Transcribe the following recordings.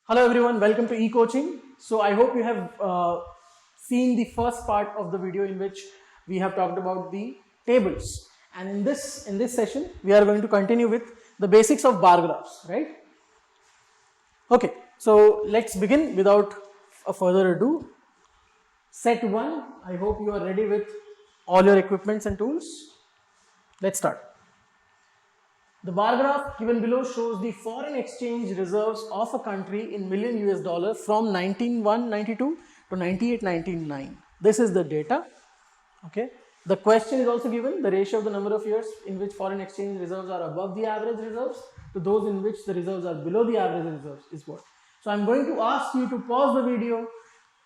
Hello everyone, welcome to eCoaching. So I hope you have seen the first part of the video in which we have talked about the tables, and in this session we are going to continue with the basics of bar graphs, right? Okay, so let's begin without a further ado. Set 1, I hope you are ready with all your equipments and tools. Let's start. The bar graph given below shows the foreign exchange reserves of a country in million US dollars from 19192 to 9899. This is the data. Okay. The question is also given the ratio of the number of years in which foreign exchange reserves are above the average reserves to those in which the reserves are below the average reserves is what. So I'm going to ask you to pause the video,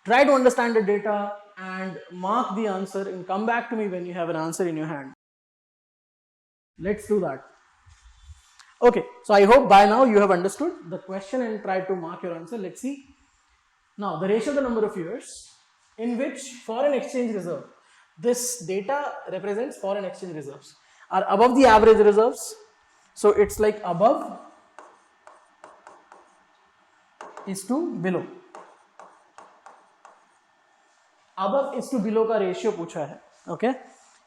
try to understand the data and mark the answer and come back to me when you have an answer in your hand. Let's do that. Okay, so I hope by now you have understood the question and tried to mark your answer. Let's see. Now, the ratio of the number of years in which foreign exchange reserve, this data represents foreign exchange reserves, are above the average reserves. So it's like above is to below. Above is to below का ratio पूछा है. Okay,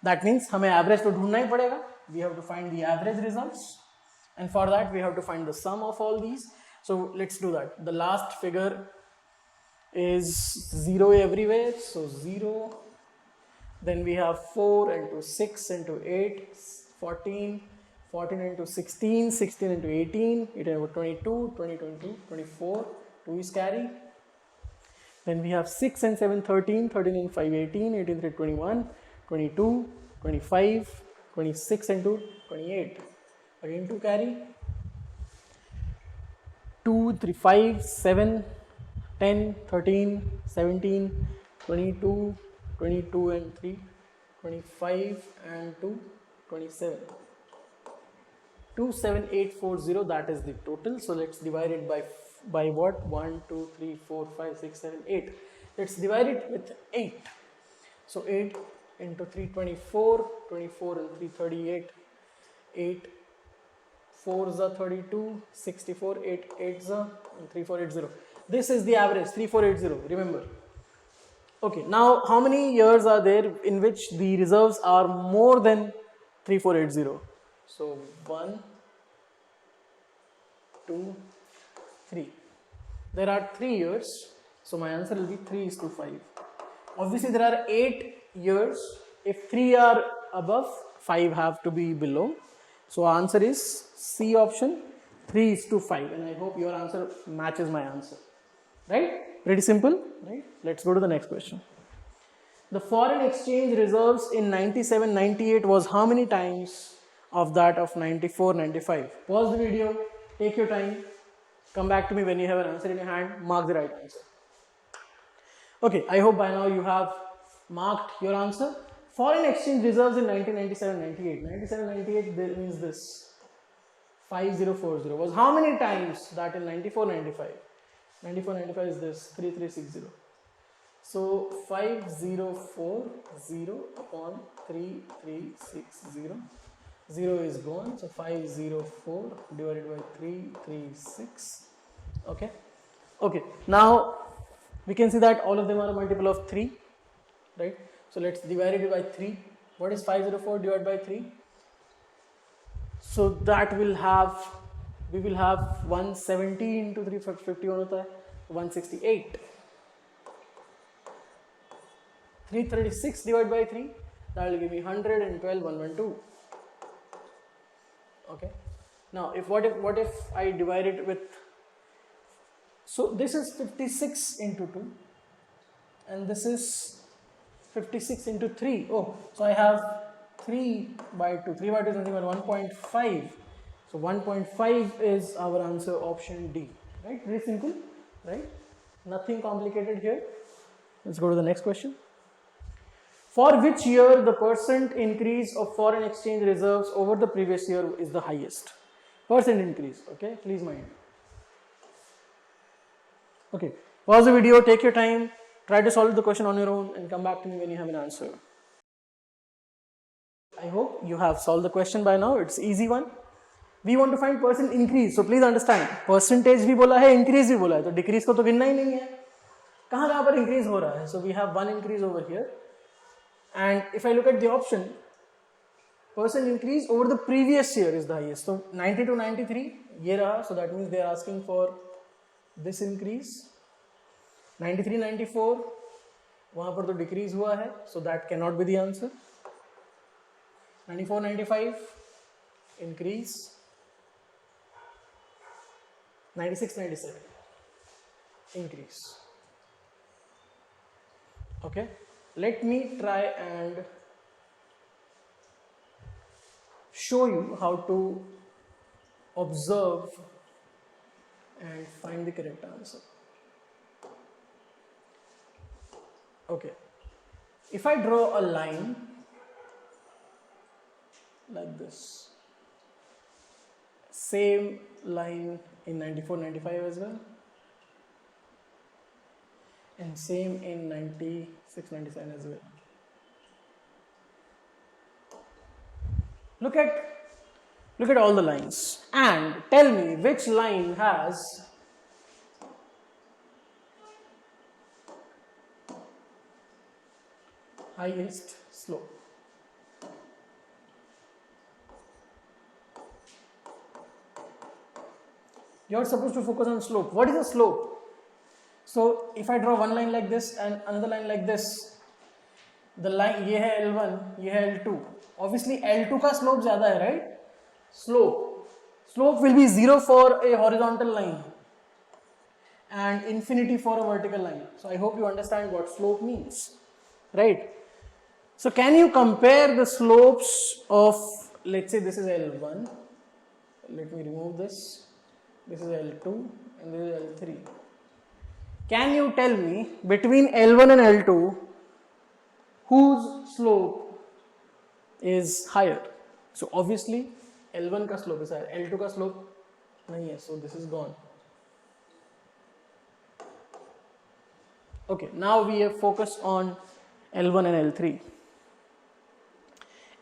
that means हमें average तो ढूंढना ही पड़ेगा. We have to find the average reserves. And for that we have to find the sum of all these. So let's do that. The last figure is 0 everywhere, so 0. Then we have 4 into 6 into 8, 14, 14 into 16, 16 into 18, it is 22, 20, 22, 24, 2 is carry. Then we have 6 and 7, 13, 13 and 5, 18, 18, 3, 21, 22, 25, 26 and 2, 28. Again 2 carry, 2, 3, 5, 7, 10, 13, 17, 22, 22 and 3, 25 and 2, 27. 27840, that is the total. So let's divide it by what? 1, 2, 3, 4, 5, 6, 7, 8. Let's divide it with 8. So 8 into 3, 24, 24 and 3, 38, 8. 4 is 32, 64, 8 8 is 3480. This is the average 3480, remember. Okay, now how many years are there in which the reserves are more than 3480? So 1, 2, 3. There are 3 years, so my answer will be 3 is to 5. Obviously there are 8 years. If 3 are above, 5 have to be below. So answer is C option, 3 is to 5, and I hope your answer matches my answer, right? Pretty simple, right? Let's go to the next question. The foreign exchange reserves in 97-98 was how many times of that of 94-95? Pause the video, take your time, come back to me when you have an answer in your hand, mark the right answer. Okay, I hope by now you have marked your answer. Foreign exchange reserves in 1997-98. 97-98 means this 5040 was how many times that in 94-95? 94-95 is this 3360. So 5040 upon 3360. 0 is gone, so 504 divided by 336. Okay. Okay. Now we can see that all of them are a multiple of 3, right? So let's divide it by 3. What is 504 divided by 3? So that will have, we will have 170 into 350 168. 336 divided by 3, that will give me 112 112. Okay. Now if what if I divide it with, so this is 56 into 2 and this is 56 into 3. Oh, so I have 3 by 2. 3 by 2 is nothing but 1.5. So 1.5 is our answer, option D. Right? Very simple, right? Nothing complicated here. Let's go to the next question. For which year the percent increase of foreign exchange reserves over the previous year is the highest? Percent increase, okay? Please mind. Okay, pause the video, take your time, try to solve the question on your own and come back to me when you have an answer. I hope you have solved the question by now. It's easy one. We want to find percent increase. So please understand, percentage भी बोला है, increase भी बोला है, तो decrease को तो गिनना ही नहीं है. कहाँ पर increase हो रहा है? So we have one increase over here. And if I look at the option, percent increase over the previous year is the highest. So 90 to 93 ये रहा. So that means they are asking for this increase. 93 94 वहाँ पर तो decrease हुआ है. So that cannot be the answer. 94 95 increase. 96 97 increase. Okay, let me try and show you how to observe and find the correct answer. Okay, if I draw a line like this, same line in 94 95 as well, and same in 96 97 as well. Look at all the lines and tell me which line has highest slope. You are supposed to focus on slope. What is a slope? So if I draw one line like this and another line like this, the line ये है L1, ये है L2. Obviously L2 का slope ज़्यादा है, right? Slope will be 0 for a horizontal line and infinity for a vertical line. So I hope you understand what slope means, right? So can you compare the slopes of, let's say this is L1, let me remove this, this is L2 and this is L3. Can you tell me between L1 and L2 whose slope is higher? So obviously L1 का slope is higher, L2 का slope नहीं है, so this is gone. Okay, now we have focused on L1 and L3.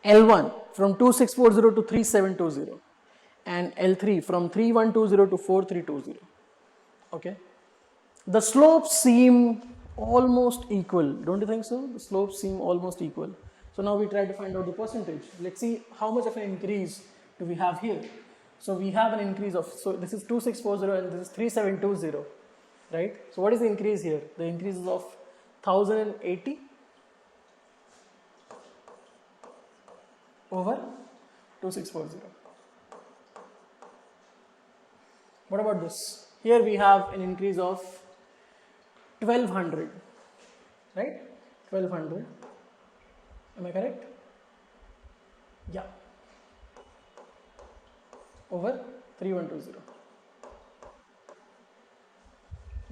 L1 from 2640 to 3720 and L3 from 3120 to 4320. Okay, the slopes seem almost equal, don't you think so? The slopes seem almost equal. So now we try to find out the percentage. Let's see how much of an increase do we have here. So we have an increase of, so this is 2640 and this is 3720, right? So what is the increase here? The increase is of 1080 over 2640. What about this? Here we have an increase of 1200, right? 1200. Am I correct? Yeah. Over 3120.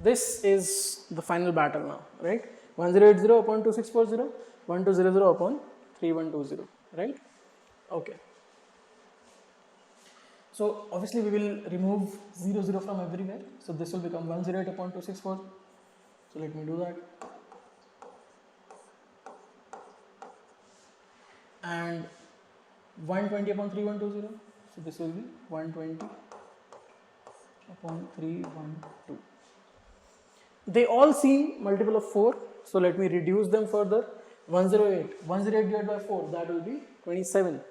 This is the final battle now, right? 1080 upon 2640, 1200 upon 3120, right? Okay. So obviously we will remove 00 from everywhere. So this will become 108 upon 264. So let me do that. And 120 upon 3120. So this will be 120 upon 312. They all seem multiple of 4. So let me reduce them further. 108. 108 divided by 4, that will be 27.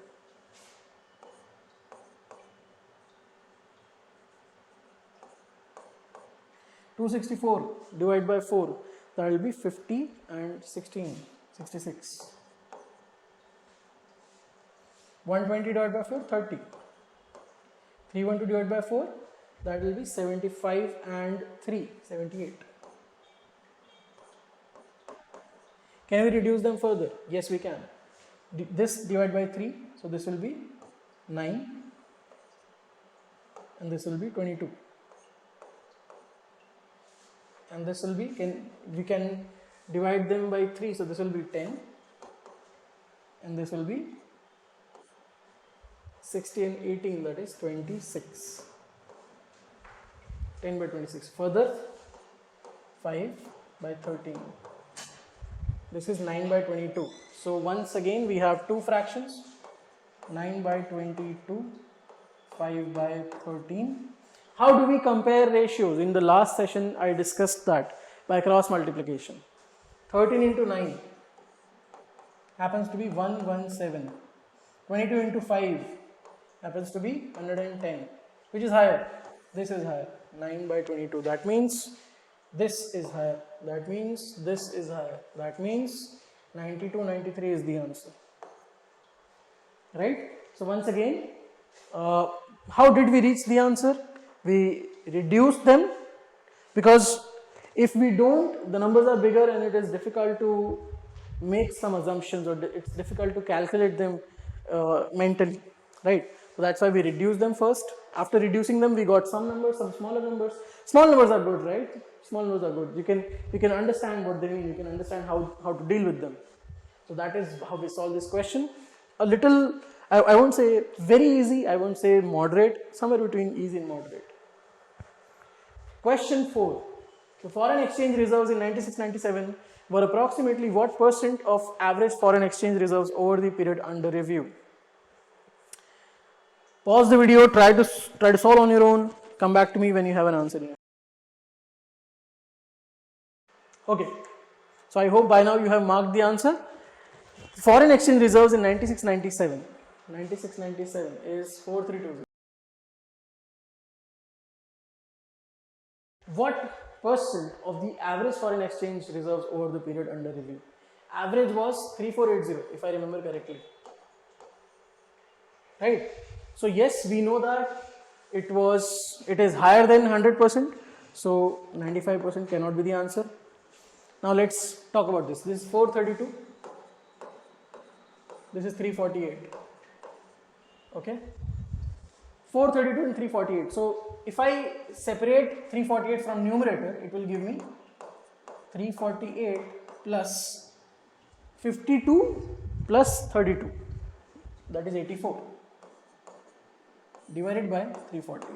264 divided by 4, that will be 50 and 16, 66. 120 divided by 4, 30. 312 divided by 4, that will be 75 and 3, 78. Can we reduce them further? Yes, we can. This divided by 3, so this will be 9 and this will be 22. And this will be, we can divide them by 3, so this will be 10 and this will be 60 and 18, that is 26. 10 by 26. Further 5 by 13. This is 9 by 22. So once again we have two fractions, 9 by 22, 5 by 13. How do we compare ratios? In the last session I discussed that by cross multiplication. 13 into 9 happens to be 117. 22 into 5 happens to be 110. Which is higher? This is higher. 9 by 22. That means this is higher. That means this is higher. That means 92, 93 is the answer. Right? So once again, how did we reach the answer? We reduced them, because if we don't, the numbers are bigger and it is difficult to make some assumptions, or it's difficult to calculate them mentally, right? So that's why we reduce them first. After reducing them, we got some numbers, some smaller numbers. Small numbers are good, right? Small numbers are good. You can understand what they mean. You can understand how to deal with them. So that is how we solve this question. A little, I won't say very easy, I won't say moderate, somewhere between easy and moderate. Question 4. The foreign exchange reserves in 96-97 were approximately what percent of average foreign exchange reserves over the period under review? Pause the video, try to solve on your own, come back to me when you have an answer. Okay, so I hope by now you have marked the answer. Foreign exchange reserves in 96-97 is 4320. What percent of the average foreign exchange reserves over the period under review? Average was 3480 if I remember correctly. Right? So yes, we know that it is higher than 100%. So 95% cannot be the answer. Now let's talk about this. This is 432. This is 348. Okay. 432 and 348. So if I separate 348 from numerator, it will give me 348 plus 52 plus 32. That is 84. Divided by 348.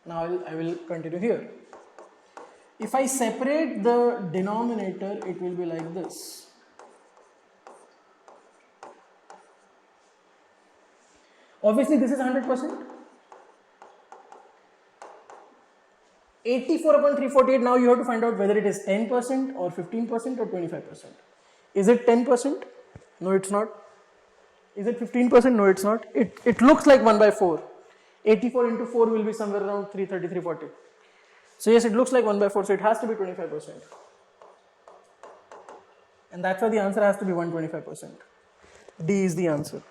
Now I will continue here. If I separate the denominator, it will be like this. Obviously, this is 100%. 84 upon 348, now you have to find out whether it is 10% or 15% or 25%. Is it 10%? No, it's not. Is it 15%? No, it's not. It looks like 1 by 4. 84 into 4 will be somewhere around 330, 340. So yes, it looks like 1 by 4, so it has to be 25%. And that's why the answer has to be 125%. D is the answer.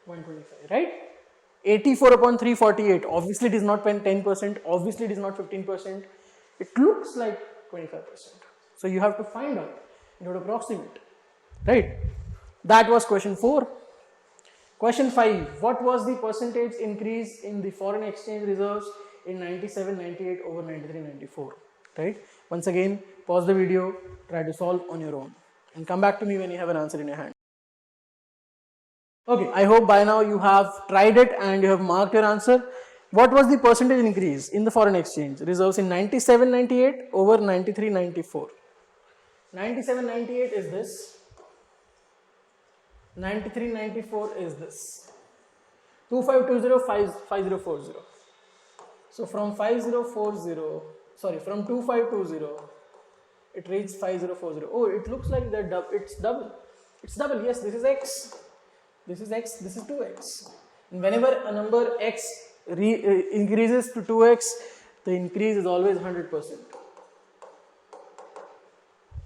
125, right? 84 upon 348, obviously it is not 10%, obviously it is not 15%, it looks like 25%. So you have to find out, you have to approximate, right? That was question 4. Question 5, what was the percentage increase in the foreign exchange reserves in 97-98 over 93-94, right? Once again, pause the video, try to solve on your own and come back to me when you have an answer in your hand. Okay, I hope by now you have tried it and you have marked your answer. What was the percentage increase in the foreign exchange reserves in 97-98 over 93-94? 97-98 is this. 93-94 is this. 2520, 5040. So from 2520, it reaches 5040. Oh, it looks like it's double. It's double. Yes, this is x. This is x, this is 2x. And whenever a number x increases to 2x, the increase is always 100%.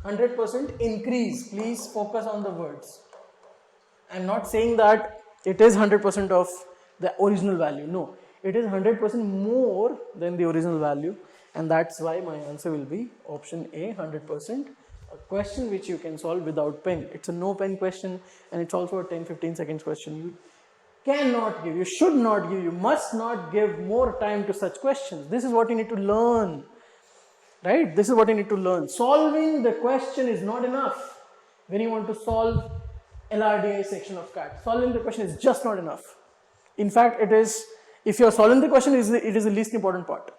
100% increase. Please focus on the words. I am not saying that it is 100% of the original value. No, it is 100% more than the original value, and that's why my answer will be option A, 100%. A question which you can solve without pen. It's a no pen question, and it's also a 10-15 seconds question. You cannot give, you should not give, you must not give more time to such questions. This is what you need to learn, right? This is what you need to learn. Solving the question is not enough when you want to solve LRDI section of CAT. Solving the question is just not enough. In fact, it is, if you are solving the question, it is the least important part.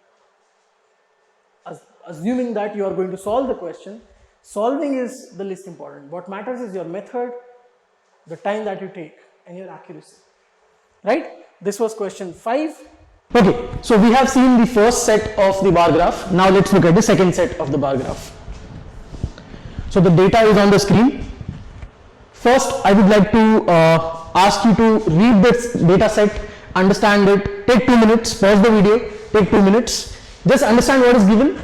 Assuming that you are going to solve the question, solving is the least important. What matters is your method, the time that you take, and your accuracy, right? This was question 5. Okay, so we have seen the first set of the bar graph. Now let's look at the second set of the bar graph. So the data is on the screen. First, I would like to ask you to read this data set, understand it, take 2 minutes, pause the video, take 2 minutes, just understand what is given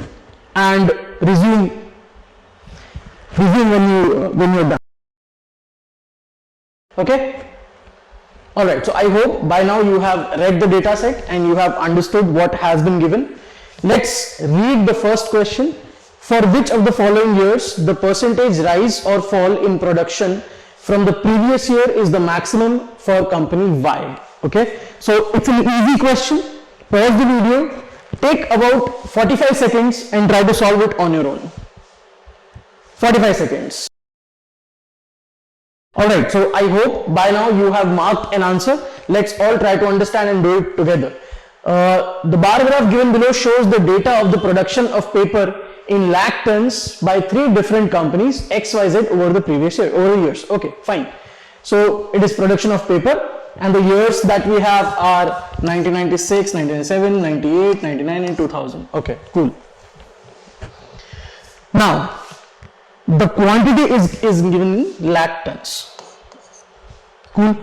and resume when you're done. Okay? Alright, so I hope by now you have read the data set and you have understood what has been given. Let's read the first question. For which of the following years the percentage rise or fall in production from the previous year is the maximum for company Y? Okay, so it's an easy question. Pause the video, take about 45 seconds and try to solve it on your own. 45 seconds. Alright, so I hope by now you have marked an answer. Let's all try to understand and do it together. The bar graph given below shows the data of the production of paper in lakh tons by 3 different companies XYZ over the previous year, over the years. Okay, fine. So it is production of paper and the years that we have are 1996, 1997, 98, 99 and 2000. Okay, cool. Now, the quantity is given in lakh tons. Cool.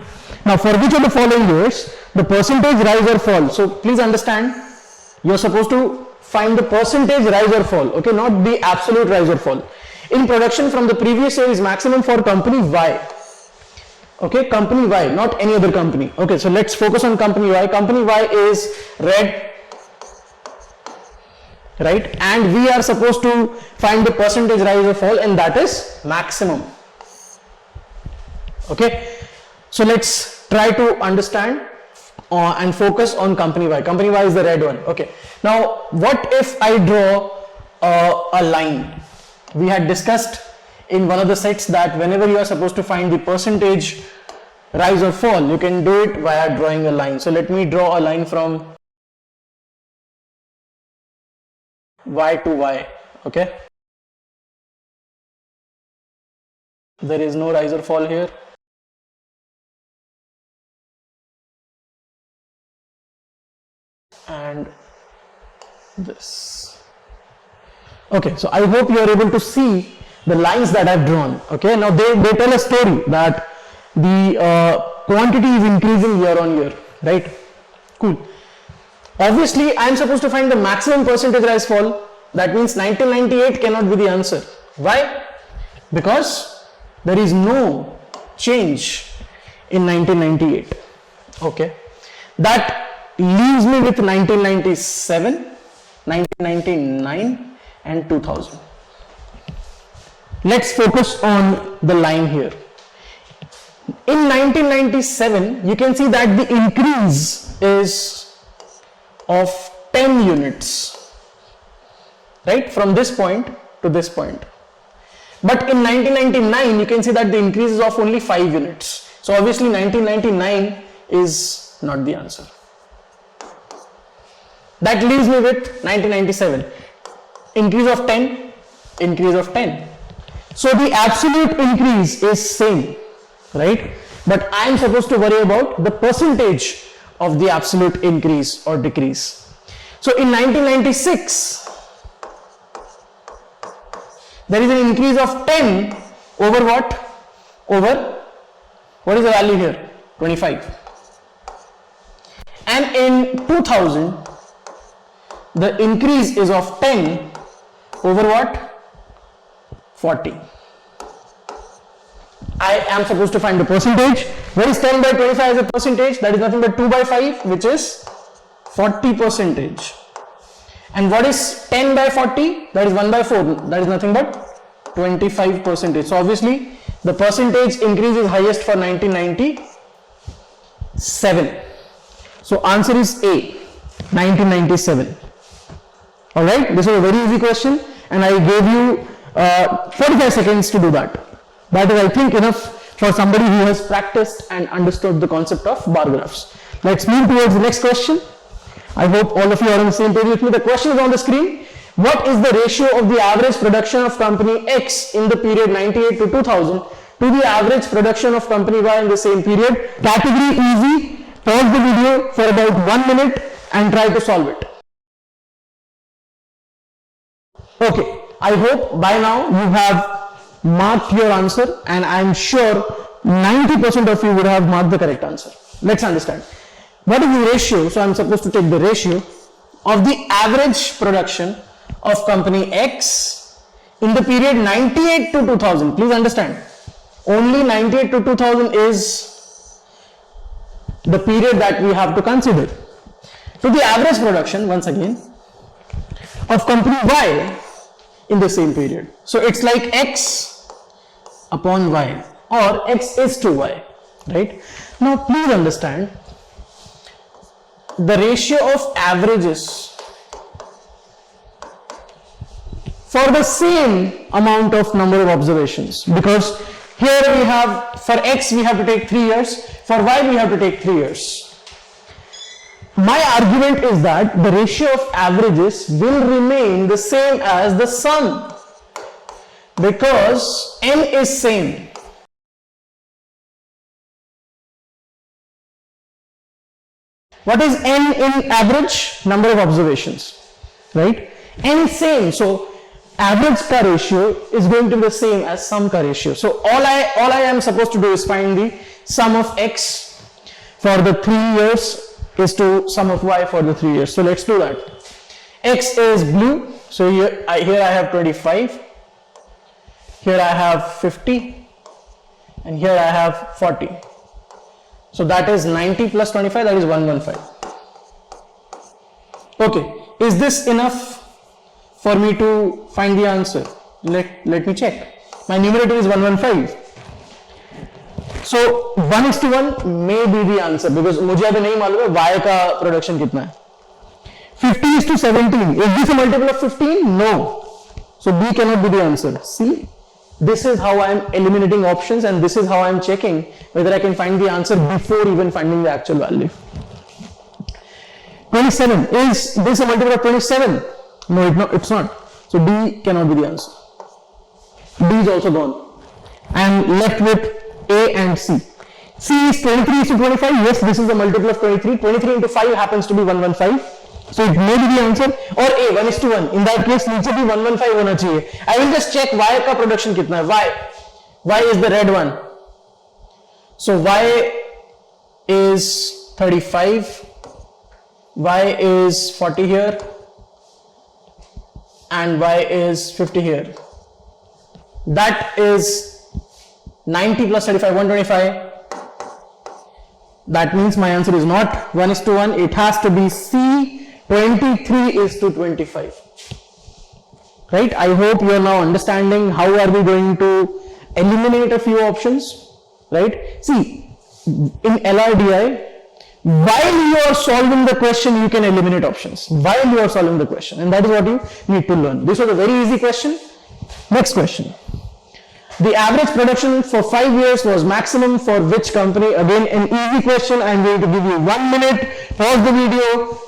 Now, for which of the following years the percentage rise or fall? So please understand, you are supposed to find the percentage rise or fall. Okay, not the absolute rise or fall. In production from the previous year is maximum for company Y. Okay, company Y, not any other company. Okay, so let's focus on company Y. Company Y is red, right? And we are supposed to find the percentage rise or fall, and that is maximum. Okay, so let's try to understand and focus on company Y. Company Y is the red one. Okay, now what if I draw a line? We had discussed in one of the sets that whenever you are supposed to find the percentage rise or fall, you can do it via drawing a line. So let me draw a line from Y to Y. Okay, there is no rise or fall here. And this. Okay, so I hope you are able to see the lines that I've drawn. Okay, now they tell a story that the quantity is increasing year on year, right? Cool. Obviously, I am supposed to find the maximum percentage rise fall. That means 1998 cannot be the answer. Why? Because there is no change in 1998. Okay, that leaves me with 1997, 1999 and 2000. Let's focus on the line here. In 1997, you can see that the increase is of 10 units, right, from this point to this point. But in 1999, you can see that the increase is of only 5 units. So obviously 1999 is not the answer. That leaves me with 1997. Increase of 10, increase of 10. So the absolute increase is same, right? But I am supposed to worry about the percentage of the absolute increase or decrease. So in 1996, there is an increase of 10 over what? Over, what is the value here? 25. And in 2000, the increase is of 10 over what? 40. I am supposed to find the percentage. What is 10 by 25 as a percentage? That is nothing but 2 by 5, which is 40 percentage. And what is 10 by 40? That is 1 by 4. That is nothing but 25 percentage. So obviously the percentage increase is highest for 1997. So answer is A, 1997. Alright, this is a very easy question and I gave you 45 seconds to do that. That is, I think, enough for somebody who has practiced and understood the concept of bar graphs. Let's move towards the next question. I hope all of you are on the same page with me. The question is on the screen. What is the ratio of the average production of company X in the period 98 to 2000 to the average production of company Y in the same period? Category easy. Pause the video for about 1 minute and try to solve it. Okay, I hope by now you have marked your answer, and I am sure 90% of you would have marked the correct answer. Let's understand. What is the ratio? So I am supposed to take the ratio of the average production of company X in the period 98 to 2000. Please understand, only 98 to 2000 is the period that we have to consider. So the average production, once again, of company Y in the same period. So it's like X upon Y, or X is to Y, right? Now please understand, the ratio of averages for the same amount of number of observations, because here we have, for X we have to take 3 years, for Y we have to take 3 years. My argument is that the ratio of averages will remain the same as the sum, because N is same. What is N in average? Number of observations, right? N same, so average ka ratio is going to be the same as sum ka ratio. So all I am supposed to do is find the sum of X for the 3 years is to sum of Y for the 3 years. So let's do that. X is blue, so here I have 25, here I have 50, and here I have 40. So that is 90 plus 25, that is 115. Okay, is this enough for me to find the answer? Let me check. My numerator is 115. So 1:1 may be the answer, because मुझे अभी नहीं मालूम है Y का production कितना है. 50:17. Is this a multiple of 15? No. So B cannot be the answer. See, this is how I am eliminating options, and this is how I am checking whether I can find the answer before even finding the actual value. 27. Is this a multiple of 27? No, it's not. So D cannot be the answer. D is also gone. I am left with A and C. C is 23:25. Yes, this is the multiple of 23. 23 into 5 happens to be 115. So it may be the answer. Or A, 1:1. In that case, नीचे भी 115 होना चाहिए. I will just check Y का production कितना है. Y is the red one. So Y is 35. Y is 40 here. And Y is 50 here. That is 90 plus 35, 125. That means my answer is not 1:1. It has to be C, 23:25. Right? I hope you are now understanding how are we going to eliminate a few options. Right? See, in LRDI, while you are solving the question, you can eliminate options. While you are solving the question, and that is what you need to learn. This was a very easy question. Next question. The average production for 5 years was maximum for which company? Again, an easy question. I am going to give you 1 minute. Pause the video.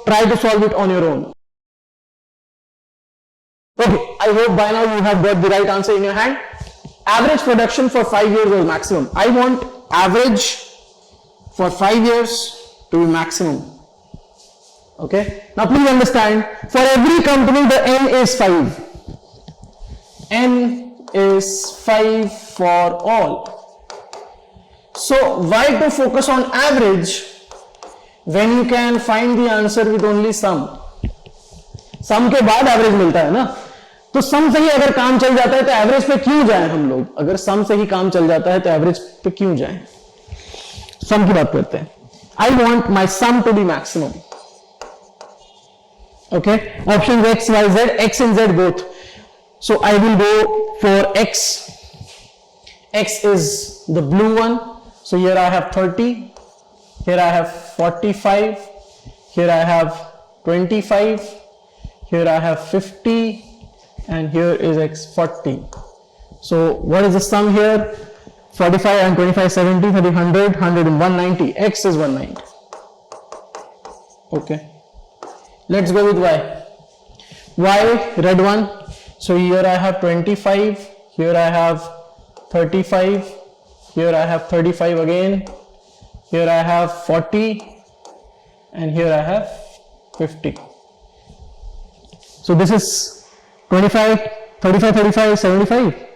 Try to solve it on your own. Okay, I hope by now you have got the right answer in your hand. Average production for 5 years was maximum. I want average for 5 years to be maximum. Okay. Now please understand, for every company the N is 5. N is 5 for all. So why to focus on average when you can find the answer with only sum? Sum के बाद average मिलता है ना, तो सम से ही अगर काम चल जाता है तो एवरेज पे क्यों जाएं हम लोग? अगर सम से ही काम चल जाता है तो एवरेज पे क्यों जाएं? सम की बात करते हैं. I want my sum to be maximum. Okay, options X, Y, Z, X and Z both. So I will go for X. X is the blue one. So here I have 30, here I have 45, here I have 25, here I have 50, and here is X 40. So what is the sum here? 45 and 25, 70, 30, 100, 100 and 190. X is 190. Okay. Let's go with Y. Y, red one. So here I have 25, here I have 35, here I have 35 again, here I have 40, and here I have 50. So this is 25, 35, 35, 75,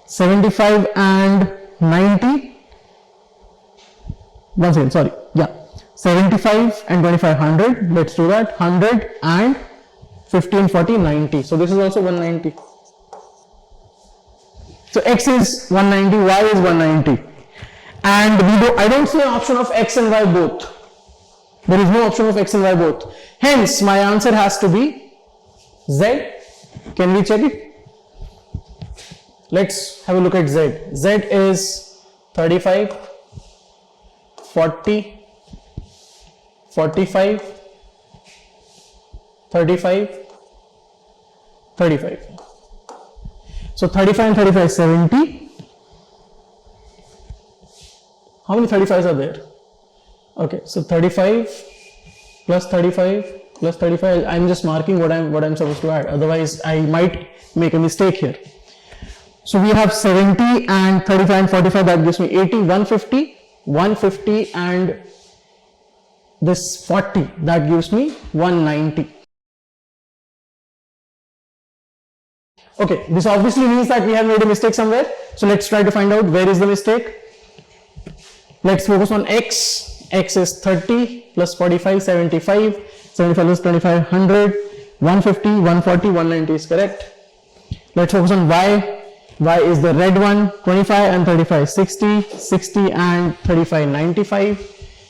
75 and 90. One second, sorry, yeah, 75 and 25, 100. Let's do that. 100 and 15, 40, 90. So this is also 190. So x is 190, y is 190, and I don't see an option of x and y both. There is no option of x and y both. Hence, my answer has to be z. Can we check it? Let's have a look at z. Z is 35, 40, 45, 35, 35. So 35 and 35 is 70. How many 35s are there? Okay, so 35 plus 35 plus 35. I'm just marking what I'm supposed to add. Otherwise, I might make a mistake here. So we have 70 and 35 and 45. That gives me 80, 150, 150 and this 40. That gives me 190. Okay, this obviously means that we have made a mistake somewhere. So let's try to find out where is the mistake. Let's focus on x. X is 30 plus 45, 75. 75 plus 25, 100. 150, 140, 190 is correct. Let's focus on y. Y is the red one. 25 and 35, 60. 60 and 35, 95.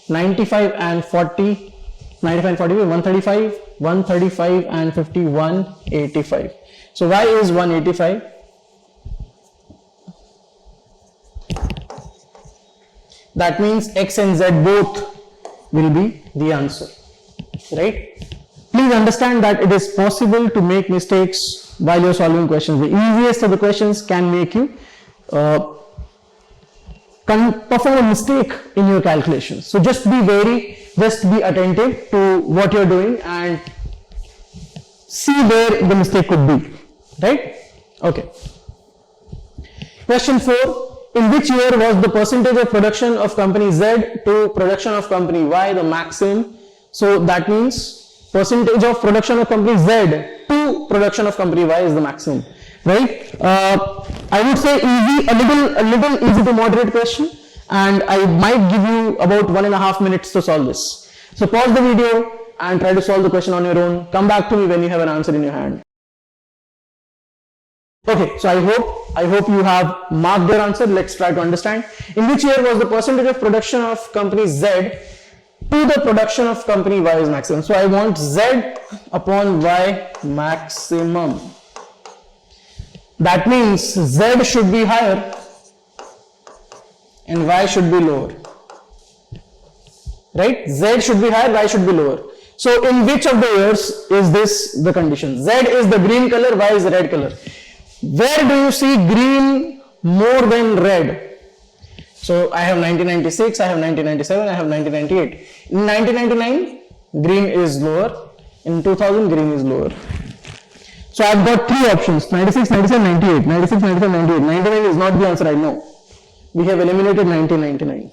95 and 40. 95 and 45, 135. 135 and 50, 185. So y is 185. That means x and z both will be the answer, right? Please understand that it is possible to make mistakes while you're solving questions. The easiest of the questions can make you perform a mistake in your calculations. So just be attentive to what you're doing and see where the mistake could be, right? Okay. Question 4. In which year was the percentage of production of company Z to production of company Y the maximum? So that means percentage of production of company Z to production of company Y is the maximum, right? I would say easy, a little easy to moderate question, and I might give you about 1.5 minutes to solve this. So pause the video and try to solve the question on your own. Come back to me when you have an answer in your hand. Okay, so I hope you have marked your answer. Let's try to understand. In which year was the percentage of production of company Z to the production of company Y is maximum? So I want Z upon Y maximum. That means Z should be higher and Y should be lower. Right? Z should be higher, Y should be lower. So in which of the years is this the condition? Z is the green color, Y is the red color. Where do you see green more than red? So I have 1996, I have 1997, I have 1998. In 1999, green is lower. In 2000, green is lower. So I've got 3 options: 96, 97, 98. 96, 97, 98. 99 is not the answer, I know. We have eliminated 1999.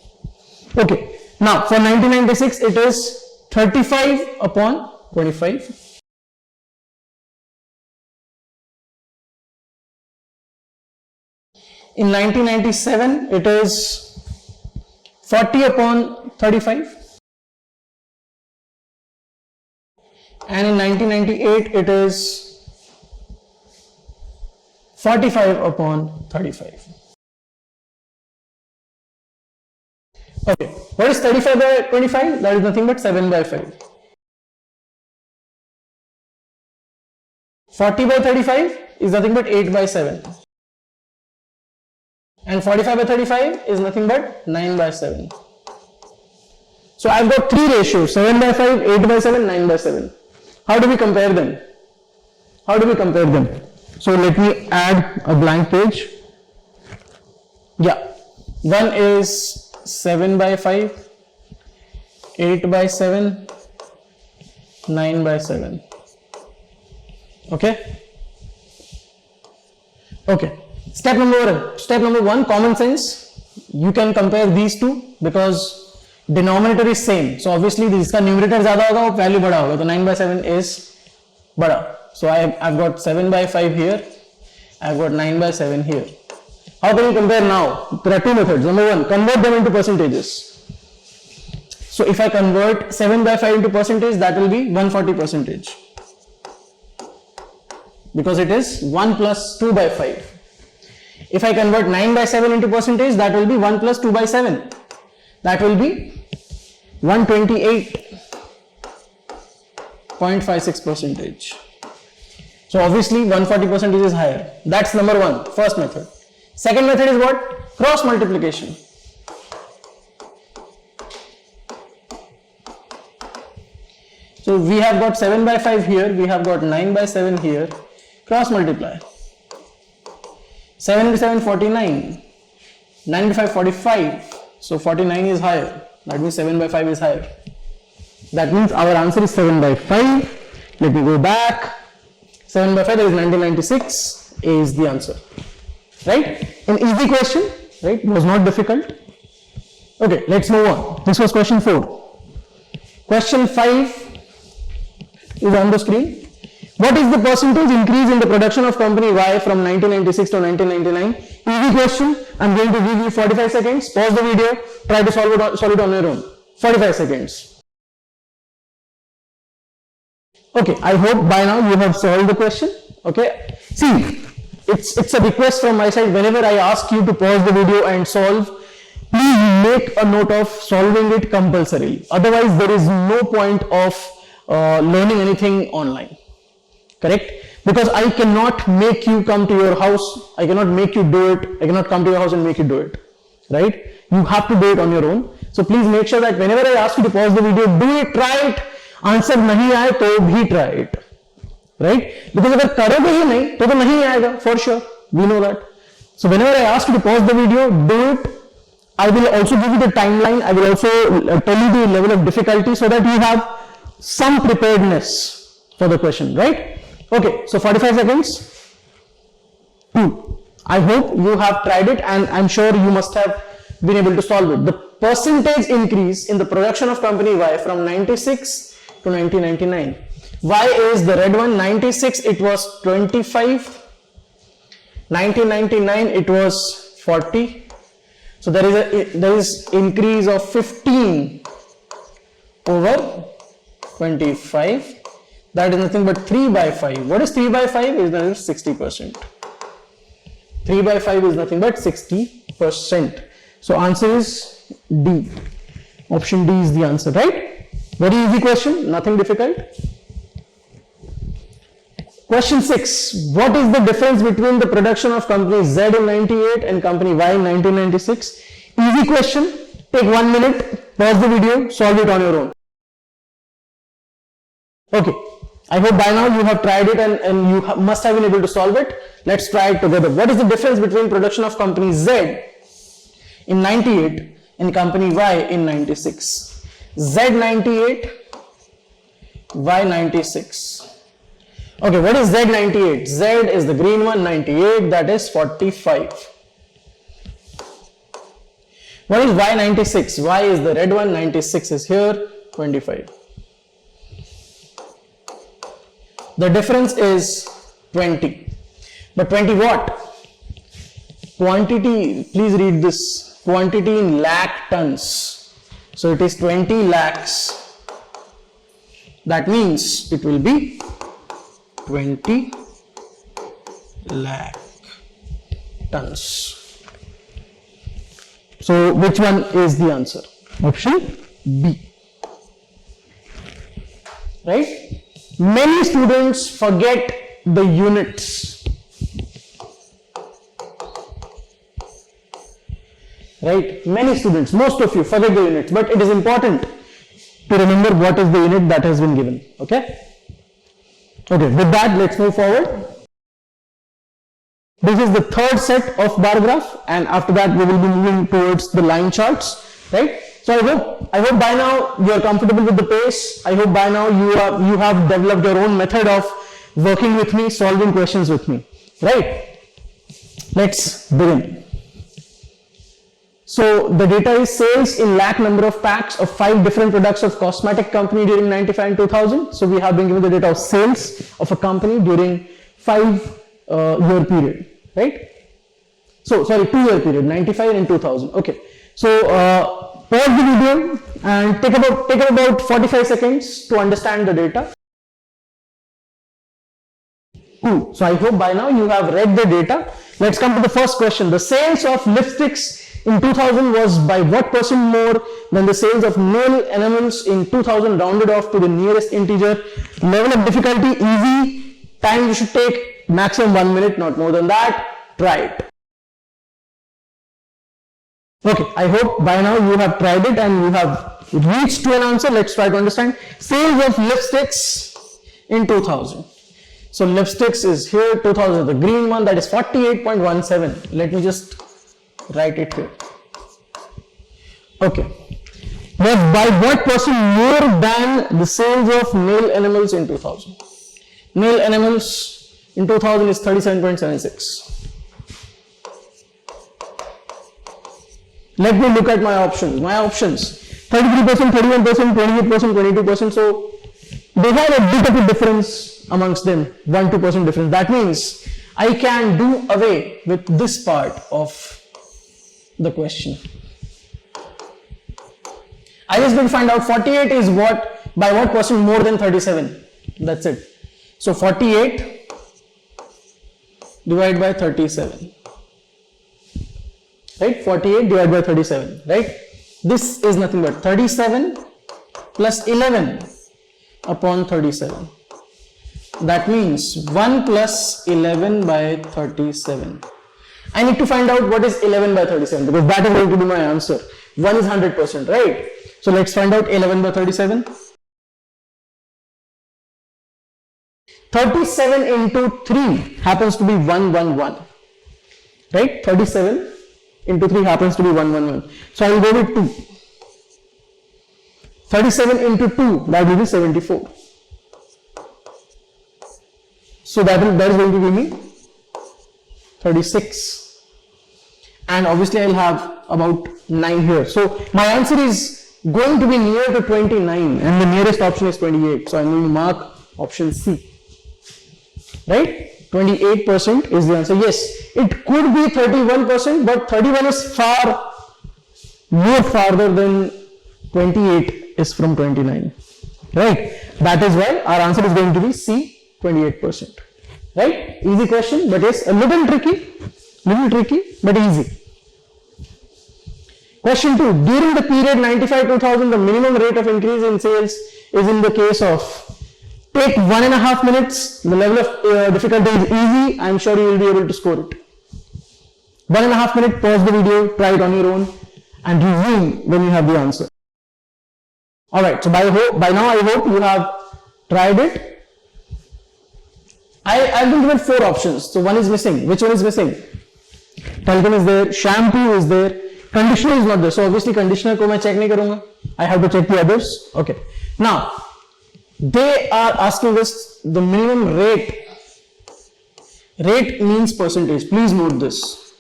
Okay. Now for 1996, it is 35 upon 25. In 1997, it is 40 upon 35. And in 1998, it is 45 upon 35. Okay, what is 35 by 25? That is nothing but 7 by 5. 40 by 35 is nothing but 8 by 7. And 45 by 35 is nothing but 9 by 7. So I've got 3 ratios: 7 by 5, 8 by 7, 9 by 7. How do we compare them? So let me add a blank page. Yeah, one is 7 by 5, 8 by 7, 9 by 7. Okay. Step number 1, common sense. You can compare these two because denominator is same, so obviously जिसका numerator ज्यादा होगा वो value बड़ा होगा, तो 9/7 is बड़ा. So I've got 7/5 here, I've got 9/7 here. How can you compare now? There are two methods. Number one, convert them into percentages. So if I convert 7/5 into percentage, that will be 140%, because it is 1 plus 2/5. If I convert 9/7 into percentage, that will be 1 plus 2/7. That will be 128.56%. So obviously 140% is higher. That's number one, first method. Second method is what? Cross multiplication. So we have got 7/5 here, we have got 9/7 here. Cross multiply. 7 into 7, 49. 9 into 5, 45. So 49 is higher. That means 7/5 is higher. That means our answer is 7/5. Let me go back. 7/5, that is 1996 is the answer, right? An easy question, right? It was not difficult. Okay, let's move on. This was question 4. Question 5 is on the screen. What is the percentage increase in the production of company Y from 1996 to 1999? Easy question. I'm going to give you 45 seconds. Pause the video. Try to solve it on your own. 45 seconds. Okay, I hope by now you have solved the question. Okay, see, it's a request from my side. Whenever I ask you to pause the video and solve, please make a note of solving it compulsorily. Otherwise, there is no point of learning anything online. Correct? Because I cannot make you come to your house. I cannot make you do it. I cannot come to your house and make you do it. Right? You have to do it on your own. So please make sure that whenever I ask you to pause the video, do it, try it. Answer नहीं आए तो भी try it, right? Because अगर करोगे ही नहीं तो नहीं आएगा, for sure, we know that. So whenever I ask you to pause the video, do it. I will also give you the timeline. I will also tell you the level of difficulty so that you have some preparedness for the question, right? Okay, so 45 seconds. 2. I hope you have tried it and I'm sure you must have been able to solve it. The percentage increase in the production of company Y from 96 to 1999. Y is the red one. 96 it was 25. 1999 it was 40. So there is increase of 15 over 25. That is nothing but 3/5. What is 3/5? Is that 60%. 3/5 is nothing but 60%. So answer is D. Option D is the answer, right? Very easy question, nothing difficult. Question 6. What is the difference between the production of company Z in 98 and company Y in 1996? Easy question. Take 1 minute, pause the video, solve it on your own. Okay. I hope by now you have tried it and you must have been able to solve it. Let's try it together. What is the difference between production of company Z in 98 and company Y in 96? Z 98, Y 96. Okay, what is Z 98? Z is the green one, 98, that is 45. What is Y 96? Y is the red one, 96 is here, 25. The difference is 20. But 20 what? Quantity, please read this. Quantity in lakh tons. So it is 20 lakhs. That means it will be 20 lakh tons. So which one is the answer? Option B. Right? Many students forget the units. Right? Many students, most of you forget the units, but it is important to remember what is the unit that has been given. Okay? Okay, with that, let's move forward. This is the third set of bar graph, and after that we will be moving towards the line charts, right? So I hope by now you are comfortable with the pace. I hope by now you have developed your own method of working with me, solving questions with me, right? Let's begin. So the data is sales in lakh number of packs of 5 different products of cosmetic company during 95 and 2000. So we have been given the data of sales of a company during 5-year period, right? So sorry, 2-year period, 95 and 2000. Okay. So pause the video and take about 45 seconds to understand the data. Cool. So I hope by now you have read the data. Let's come to the first question. The sales of lipsticks in 2000 was by what percent more than the sales of nail enamels in 2000 rounded off to the nearest integer? Level of difficulty easy. Time you should take maximum 1 minute, not more than that. Try it. Okay, I hope by now you have tried it and you have reached to an answer. Let's try to understand. Sales of lipsticks in 2000. So lipsticks is here, 2000, the green one, that is 48.17. Let me just write it here. Okay. Was by what percent more than the sales of nail enamels in 2000? Nail enamels in 2000 is 37.76. Let me look at my options. My options 33%, 31%, 28%, 22%. So they have a bit of a difference amongst them, 1-2% difference. That means I can do away with this part of the question. I just going to find out 48 is what, by what percent more than 37. That's it. So 48 divided by 37. Right, 48 divided by 37, right? This is nothing but 37 plus 11 upon 37. That means 1 plus 11 by 37. I need to find out what is 11 by 37 because that is going to be my answer. 1 is 100%, right? So let's find out 11 by 37. 37 into 3 happens to be 111, right? 37 into 3 happens to be 111. So I will go with 2. 37 into 2, that will be 74. So that is going to give me 36. And obviously I will have about 9 here. So my answer is going to be near to 29 and the nearest option is 28. So I am going to mark option C. Right? 28% is the answer. Yes, it could be 31%, but 31 is far more farther than 28 is from 29. Right? That is why our answer is going to be C, 28%. Right? Easy question, but yes, a little tricky, but easy. Question 2. During the period 95-2000, the minimum rate of increase in sales is in the case of, take 1.5 minutes, the level of difficulty is easy, I am sure you will be able to score it. 1.5 minutes, pause the video, try it on your own and resume when you have the answer. Alright, so by now I hope you have tried it. I've been given 4 options, so one is missing. Which one is missing? Talcum is there, shampoo is there, conditioner is not there. So obviously conditioner ko main check nahi karunga. I have to check the others. Okay. Now, they are asking us the minimum rate. Rate means percentage. Please note this.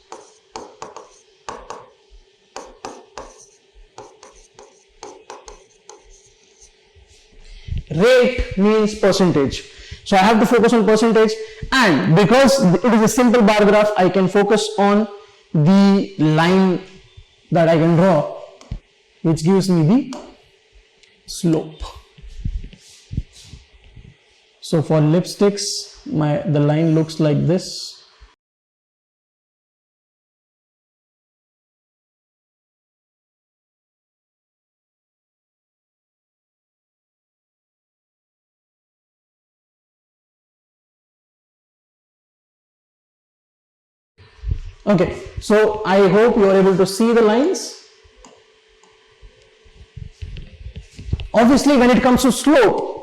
Rate means percentage. So I have to focus on percentage, and because it is a simple bar graph, I can focus on the line that I can draw, which gives me the slope. So for lipsticks, the line looks like this. Okay, so I hope you are able to see the lines. Obviously, when it comes to slope,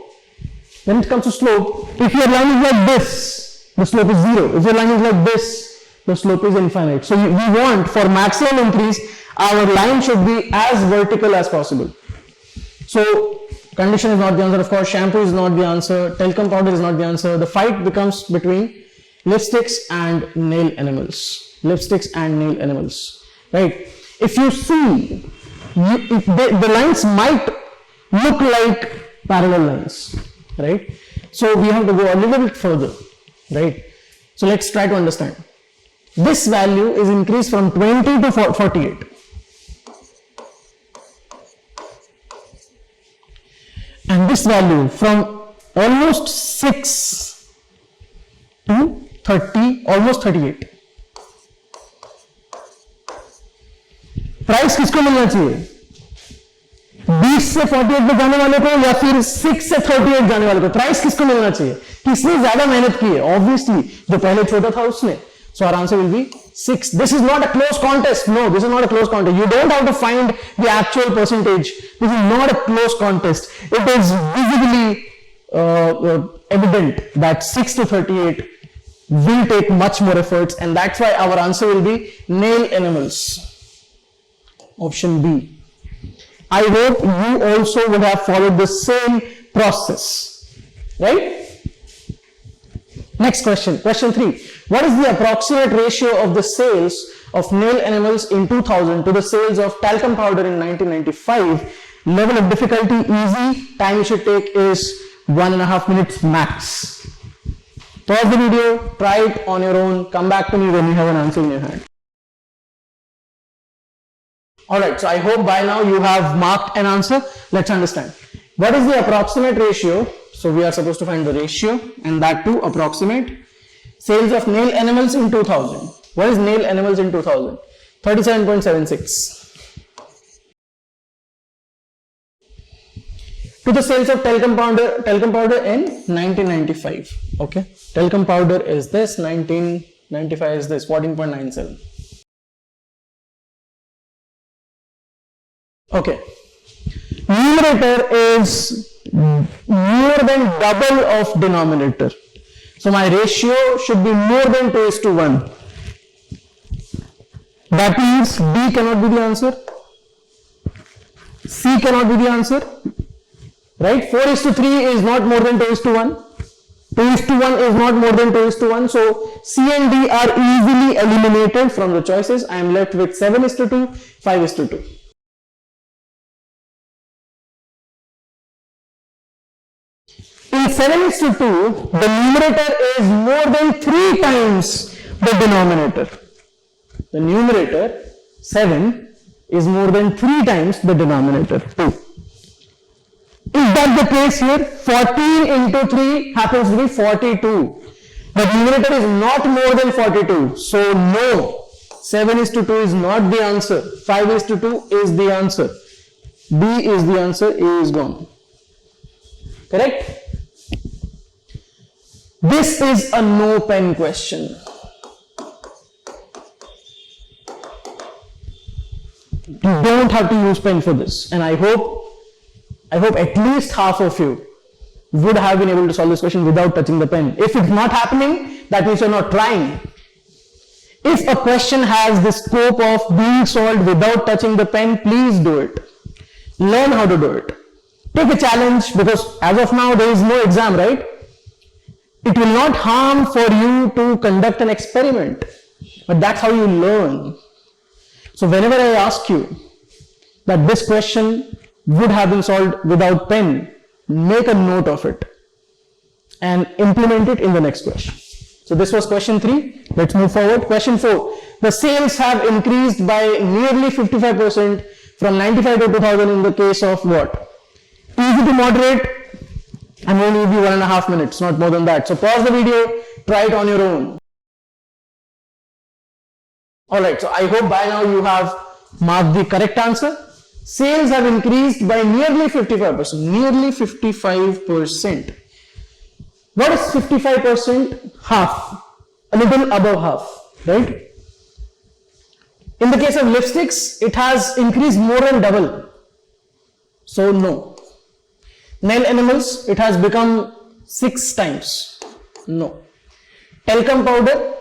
if your line is like this, the slope is 0. If your line is like this, the slope is infinite. So we want, for maximum increase, our line should be as vertical as possible. So conditioner is not the answer, of course, shampoo is not the answer, talcum powder is not the answer. The fight becomes between lipsticks and nail enamels. Lipsticks and nail enamels, right? If you see, the lines might look like parallel lines, right? So we have to go a little bit further, right? So let's try to understand. This value is increased from 20 to 48. And this value from almost 6 to 30, almost 38. Price किसको मिलना चाहिए? 20 से 48 में जाने वाले को या फिर 6 से 38 जाने वाले को? प्राइस किसको मिलना चाहिए? किसने ज्यादा मेहनत की है? ऑब्वियसली जो पहले छोटा था उसने. So our answer will be 6. This is not a close contest. No, this is not a close contest. You don't have to find the actual percentage. This is not a close contest. It is visibly evident that 6 to 38 will take much more efforts, and that's why our answer will be nail enamels. Option B. I hope you also would have followed the same process, right? Next question, question 3. What is the approximate ratio of the sales of nail enamels in 2000 to the sales of talcum powder in 1995? Level of difficulty easy, time you should take is 1.5 minutes max. Pause the video, try it on your own, come back to me when you have an answer in your hand. Alright, so I hope by now you have marked an answer. Let's understand. What is the approximate ratio? So we are supposed to find the ratio, and that too approximate. Sales of nail enamels in 2000. What is nail enamels in 2000? 37.76. To the sales of talcum powder in 1995. Okay, talcum powder is this, 1995 is this, 14.97. Okay, numerator is more than double of denominator. So my ratio should be more than 2:1. That means B cannot be the answer. C cannot be the answer. Right? 4:3 is not more than 2:1. 2:1 is not more than 2:1. So C and D are easily eliminated from the choices. I am left with 7:2, 5:2. In 7:2, the numerator is more than 3 times the denominator. The numerator 7 is more than 3 times the denominator 2. Is that the case here? 14 into 3 happens to be 42. The numerator is not more than 42. So no, 7:2 is not the answer. 5:2 is the answer. B is the answer. A is gone. Correct? This is a no pen question. You don't have to use pen for this, and I hope at least half of you would have been able to solve this question without touching the pen. If it's not happening, that means you're not trying. If a question has the scope of being solved without touching the pen, please do it. Learn how to do it. Take a challenge, because as of now there is no exam, right? It will not harm for you to conduct an experiment, but that's how you learn. So whenever I ask you that this question would have been solved without pen, make a note of it and implement it in the next question. So this was question 3. Let's move forward. Question 4. The sales have increased by nearly 55% from 95 to 2000 in the case of what? Easy to moderate. I'm going to give you 1.5 minutes, not more than that. So pause the video, try it on your own. Alright, so I hope by now you have marked the correct answer. Sales have increased by nearly 55%. Nearly 55%. What is 55%? Half. A little above half, right? In the case of lipsticks, it has increased more than double. So no. Nail enamels, it has become 6 times. No. Talcum powder,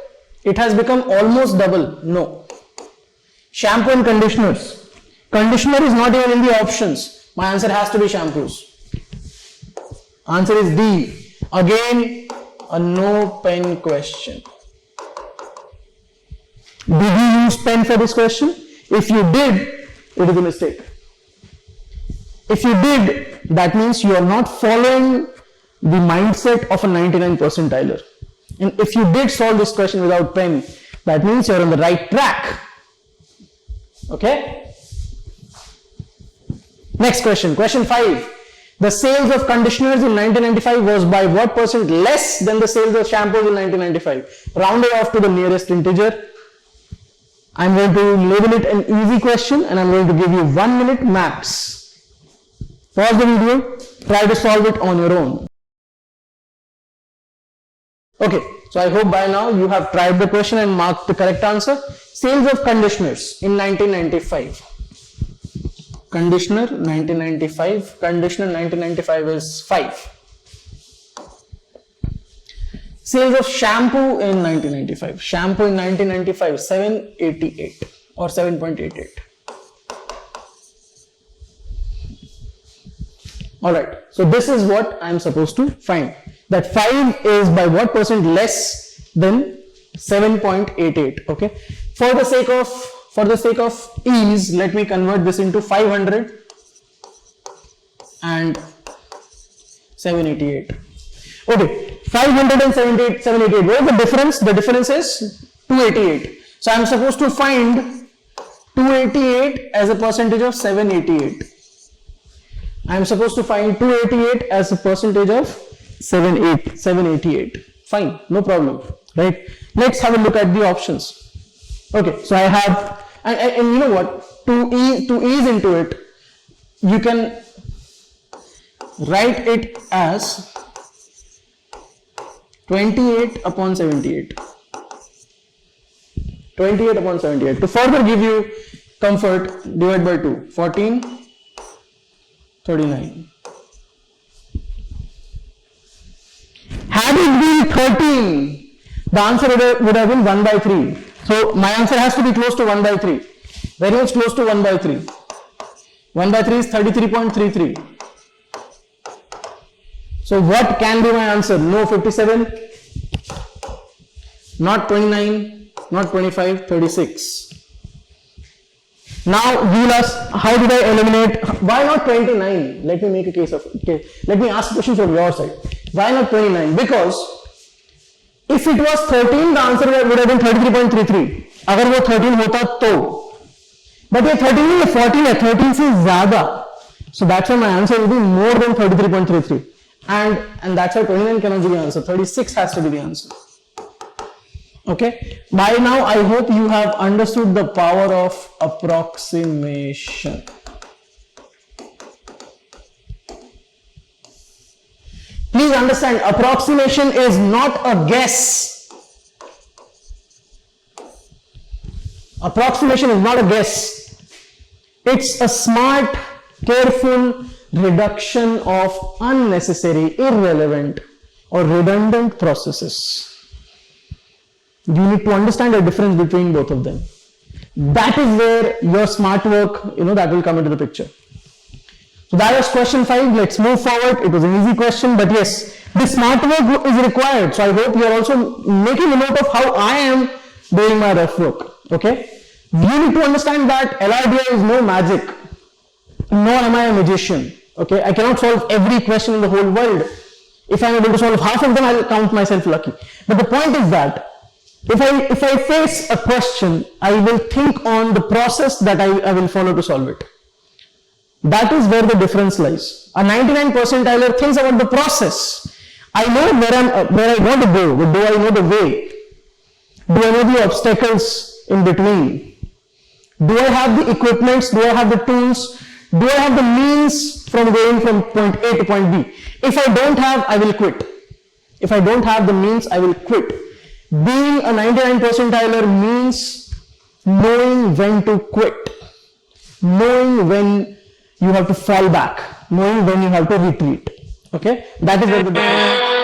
it has become almost double. No. Shampoo and conditioners. Conditioner is not even in the options. My answer has to be shampoos. Answer is D. Again, a no pen question. Did you use pen for this question? If you did, it is a mistake. If you did, that means you are not following the mindset of a 99 percentiler. And if you did solve this question without pen, that means you are on the right track. Okay? Next question, question 5. The sales of conditioners in 1995 was by what percent less than the sales of shampoos in 1995? Round it off to the nearest integer. I'm going to label it an easy question and I'm going to give you 1 minute max. Pause the video, try to solve it on your own. Okay, so I hope by now you have tried the question and marked the correct answer. Sales of conditioners in 1995. Conditioner 1995, conditioner 1995 is 5. Sales of shampoo in 1995, shampoo in 1995, 788 or 7.88. Alright, so this is what I am supposed to find. That 5 is by what percent less than 7.88. Okay. For the sake of ease, let me convert this into 500 and 788. Okay, 500 and 788. What is the difference? The difference is 288. So I am supposed to find 288 as a percentage of 788. I am supposed to find 288 as a percentage of 788. Fine, no problem, right? Let's have a look at the options. Okay, so I have, and you know what? To ease into it, you can write it as 28 upon 78. 28 upon 78. To further give you comfort, divide by 2. 14, 39. Had it been 13, the answer would have been 1 by 3. So my answer has to be close to 1 by 3. Very much close to 1 by 3. 1 by 3 is 33.33. So what can be my answer? No 57, not 29, not 25, 36. Now you will ask, how did I eliminate? Why not 29? Let me make a case of it. Okay. Let me ask a question from your side. Why not 29? Because if it was 13, the answer would have been 33.33. अगर वो 13 होता तो, but ये 13 नहीं, 14 है, 13 से ज़्यादा. So that's why my answer will be more than 33.33. And that's why 29 cannot be the answer. 36 has to be the answer. Okay. By now, I hope you have understood the power of approximation. Please understand, approximation is not a guess. Approximation is not a guess. It's a smart, careful reduction of unnecessary, irrelevant, or redundant processes. You need to understand the difference between both of them. That is where your smart work, that will come into the picture. So that was question 5. Let's move forward. It was an easy question, but yes, this smart work is required. So I hope you are also making a note of how I am doing my rough work. Okay. You need to understand that LRDI is no magic, nor am I a magician. Okay. I cannot solve every question in the whole world. If I am able to solve half of them, I will count myself lucky. But the point is that if I face a question, I will think on the process that I will follow to solve it. That is where the difference lies. A 99 percentiler thinks about the process. I know where I want to go, but do I know the way? Do I know the obstacles in between? Do I have the equipments? Do I have the tools? Do I have the means from going from point A to point B? If I don't have, I will quit. If I don't have the means, I will quit. Being a 99 percentiler means knowing when to quit, knowing when you have to fall back, knowing when you have to retreat. Okay, that is where the difference.